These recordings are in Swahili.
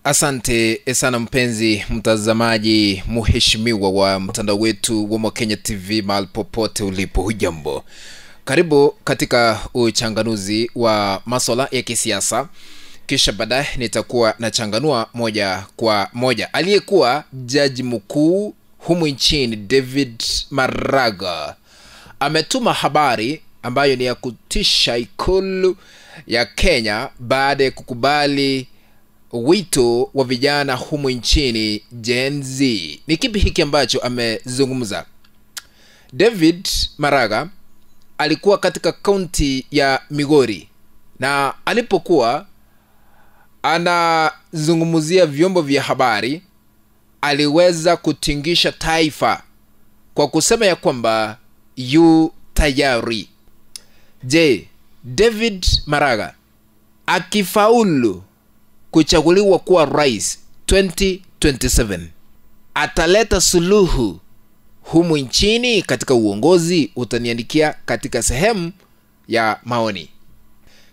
Asante sana mpenzi mtazamaji mheshimiwa wa mtandao wetu wa Mwakenya TV mahali popote ulipo, hujambo. Karibu katika uchanganuzi wa masuala ya kisiasa. Kisha baadaye nitakuwa na changanua moja kwa moja. Aliyekuwa jaji mkuu humu nchini David Maraga ametuma habari ambayo ni ya kutisha Ikulu ya Kenya baada ya kukubali wito wa vijana humu nchini Gen Z. Ni kipi hiki ambacho amezungumza? David Maraga alikuwa katika kaunti ya Migori, na alipokuwa anazungumzia vyombo vya habari aliweza kutingisha taifa kwa kusema ya kwamba yu tayari. Je, David Maraga akifaulu kuchaguliwa kuwa rais 2027 ataleta suluhu humu nchini katika uongozi? Utaniandikia katika sehemu ya maoni.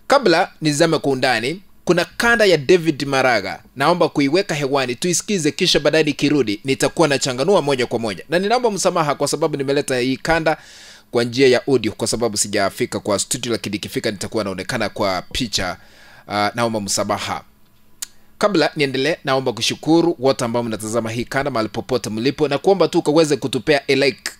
Kabla nizame kwa undani, kuna kanda ya David Maraga naomba kuiweka hewani tuisikize, kisha baadaye nikirudi nitakuwa na changanua moja kwa moja. Na ninaomba msamaha kwa sababu nimeleta hii kanda kwa njia ya audio kwa sababu sijafika kwa studio, lakini nikifika nitakuwa naonekana kwa picha. Naomba msamaha. Kabla niendelee, naomba kushukuru wote ambao mnatazama hii kanda mahali popote mlipo, na kuomba tu ukaweze kutupea a like,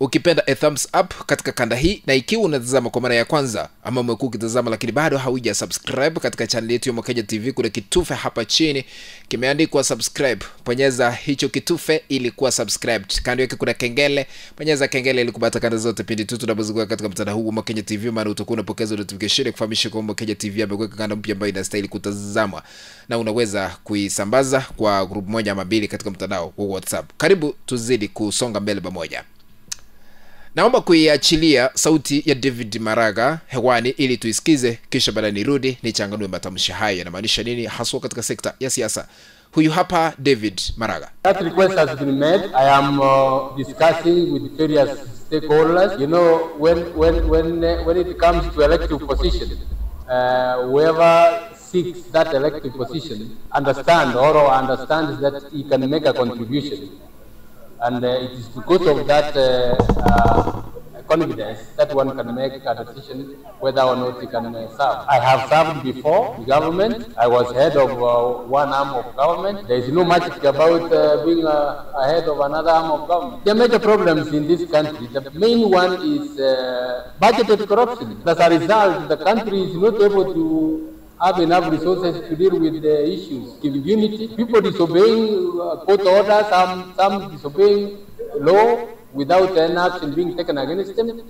ukipenda a thumbs up katika kanda hii. Na ikiwa unatazama kwa mara ya kwanza ama umekuwa ukitazama lakini bado hauja subscribe katika channel yetu ya Mwakenya TV, kuna kitufe hapa chini kimeandikwa subscribe. Bonyeza hicho kitufe ili kuwa subscribed. Kando yake kuna kengele, bonyeza kengele ili kupata kanda zote pindi tu tunapozunguka katika mtandao huu wa Mwakenya TV, maana utakuwa unapokeza notification kufahamisha kwamba Mwakenya TV ameweka kanda mpya ambayo inastahili kutazamwa, na unaweza kuisambaza kwa group moja ama mbili katika mtandao wa WhatsApp. Karibu tuzidi kusonga mbele pamoja. Naomba kuiachilia sauti ya David Maraga hewani ili tuisikize, kisha baadaye nirudi nichanganue matamshi haya yanamaanisha nini haswa katika sekta ya siasa. Huyu hapa David Maraga. That request has been made. I am discussing with various stakeholders. You know, when it comes to elective position, whoever seeks that elective position understands that he can make a contribution. And it is because of that confidence that one can make a decision whether or not he can serve. I have served before the government. I was head of one arm of government. There is no magic about being a head of another arm of government. There are major problems in this country. The main one is budgeted corruption. As a result, the country is not able to have enough resources to deal with the issues. Impunity, people disobeying court orders, some disobeying law without any action being taken against them.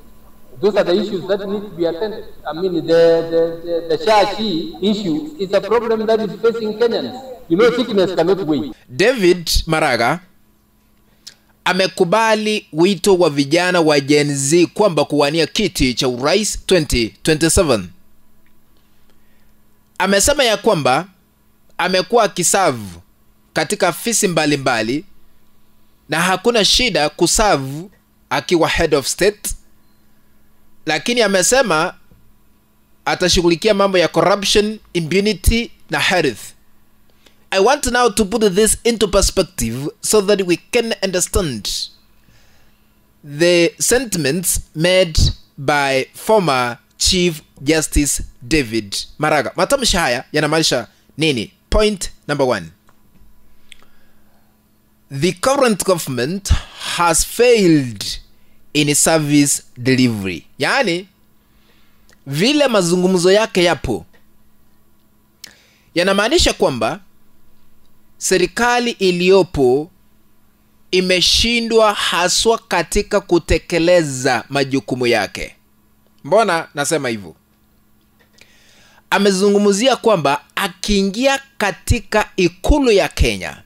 Those are the issues that need to be attended. I mean, the Shashi issue is a problem that is facing Kenyans. You know, sickness cannot wait. David Maraga amekubali wito wa vijana wa Gen Z kwamba kuwania kiti cha urais 2027. Amesema ya kwamba amekuwa akiserve katika afisi mbalimbali na hakuna shida kuserve akiwa head of state, lakini amesema atashughulikia mambo ya corruption, impunity na health. I want now to put this into perspective so that we can understand the sentiments made by former Chief Justice David Maraga. Matamshi haya yanamaanisha nini? Point number 1. The current government has failed in service delivery. Yani, vile mazungumzo yake yapo yanamaanisha kwamba serikali iliyopo imeshindwa haswa katika kutekeleza majukumu yake. Mbona nasema hivyo? Amezungumzia kwamba akiingia katika ikulu ya Kenya,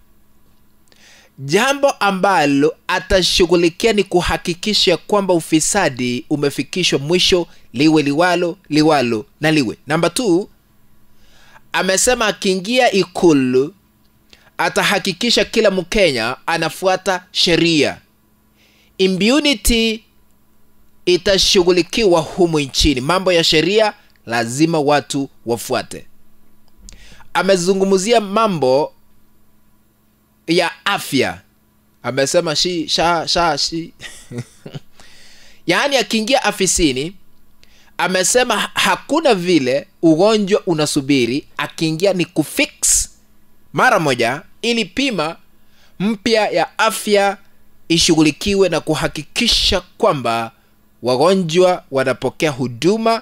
jambo ambalo atashughulikia ni kuhakikisha kwamba ufisadi umefikishwa mwisho, liwe liwalo na liwe. Number 2, amesema akiingia ikulu atahakikisha kila Mkenya anafuata sheria. Impunity itashughulikiwa humu nchini. Mambo ya sheria lazima watu wafuate. amezungumzia mambo ya afya. Amesema yaani akiingia afisini amesema hakuna vile ugonjwa unasubiri, akiingia ni kufix mara moja ili pima mpya ya afya ishughulikiwe na kuhakikisha kwamba wagonjwa wanapokea huduma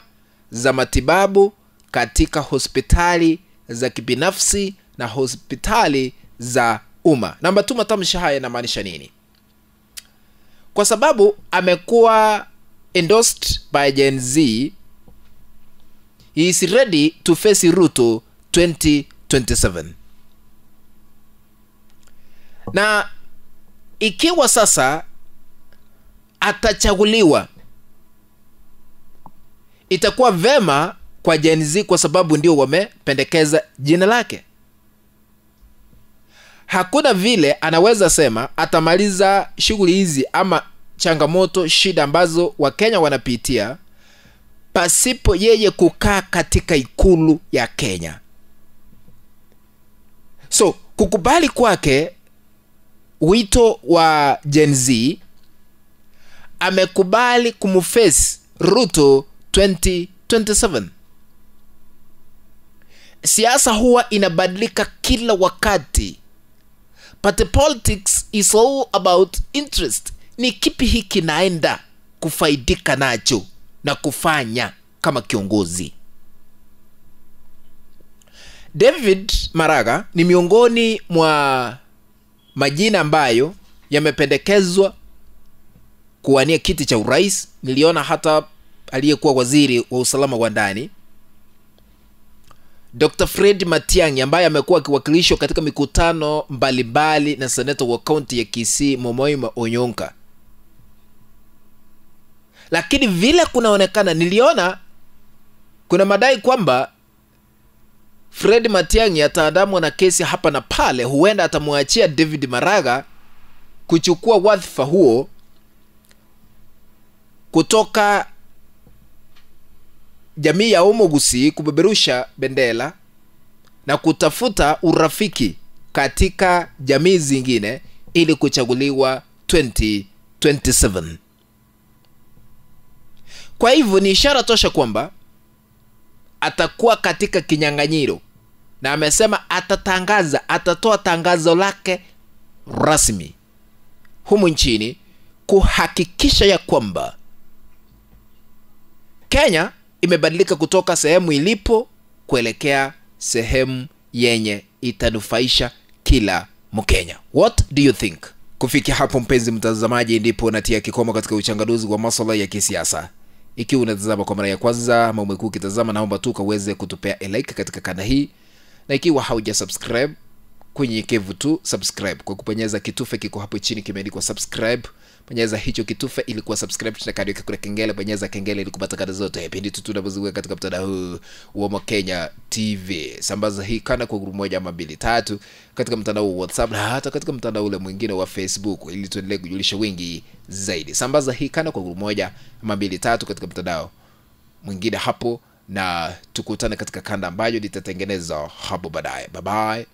za matibabu katika hospitali za kibinafsi na hospitali za umma. Namba 2, matamshi haya yanamaanisha nini? Kwa sababu amekuwa endorsed by Gen Z, he is ready to face Ruto 2027. Na ikiwa sasa atachaguliwa, itakuwa vema kwa Gen Z kwa sababu ndio wamependekeza jina lake. Hakuna vile anaweza sema atamaliza shughuli hizi ama changamoto, shida ambazo Wakenya wanapitia pasipo yeye kukaa katika ikulu ya Kenya. So kukubali kwake wito wa Gen Z, amekubali kumface Ruto 2027. Siasa huwa inabadilika kila wakati. But politics is all about interest. Ni kipi hiki naenda kufaidika nacho na kufanya kama kiongozi. David Maraga ni miongoni mwa majina ambayo yamependekezwa kuwania kiti cha urais. Niliona hata aliyekuwa waziri wa usalama wa ndani Dr. Fred Matiang'i ambaye amekuwa akiwakilishwa katika mikutano mbalimbali na seneta wa kaunti ya Kisii Momoima Onyonka. Lakini vile kunaonekana, niliona kuna madai kwamba Fred Matiang'i ataandamwa na kesi hapa na pale, huenda atamwachia David Maraga kuchukua wadhifa huo kutoka jamii ya Omogusi, kubeberusha bendera na kutafuta urafiki katika jamii zingine ili kuchaguliwa 2027. Kwa hivyo ni ishara tosha kwamba atakuwa katika kinyang'anyiro, na amesema atatoa tangazo lake rasmi humu nchini kuhakikisha ya kwamba Kenya imebadilika kutoka sehemu ilipo kuelekea sehemu yenye itanufaisha kila Mkenya. What do you think? Kufikia hapo mpenzi mtazamaji, ndipo natia kikomo katika uchanganuzi wa masuala ya kisiasa. Ikiwa unatazama kwa mara ya kwanza ama umekuwa ukitazama, naomba tu kaweze kutupea like katika kanda hii, na ikiwa hauja subscribe, kunyenyekevu tu subscribe kwa kubonyeza kitufe kiko hapo chini kimeandikwa subscribe. Bonyeza hicho kitufe ili kuwa subscribe, na kadi yake kuna kengele, bonyeza kengele ili kupata kada zote pindi tu tunapoziweka katika mtandao huu wa Mkenya TV. Sambaza hii kana kwa grupu 1 ama 2 3 katika mtandao wa WhatsApp na hata katika mtandao ule mwingine wa Facebook ili tuendelee kujulisha wengi zaidi. Sambaza hii kana kwa grupu 1 ama 2 3 katika mtandao mwingine hapo, na tukutane katika kanda ambayo nitatengeneza hapo baadaye. Bye bye.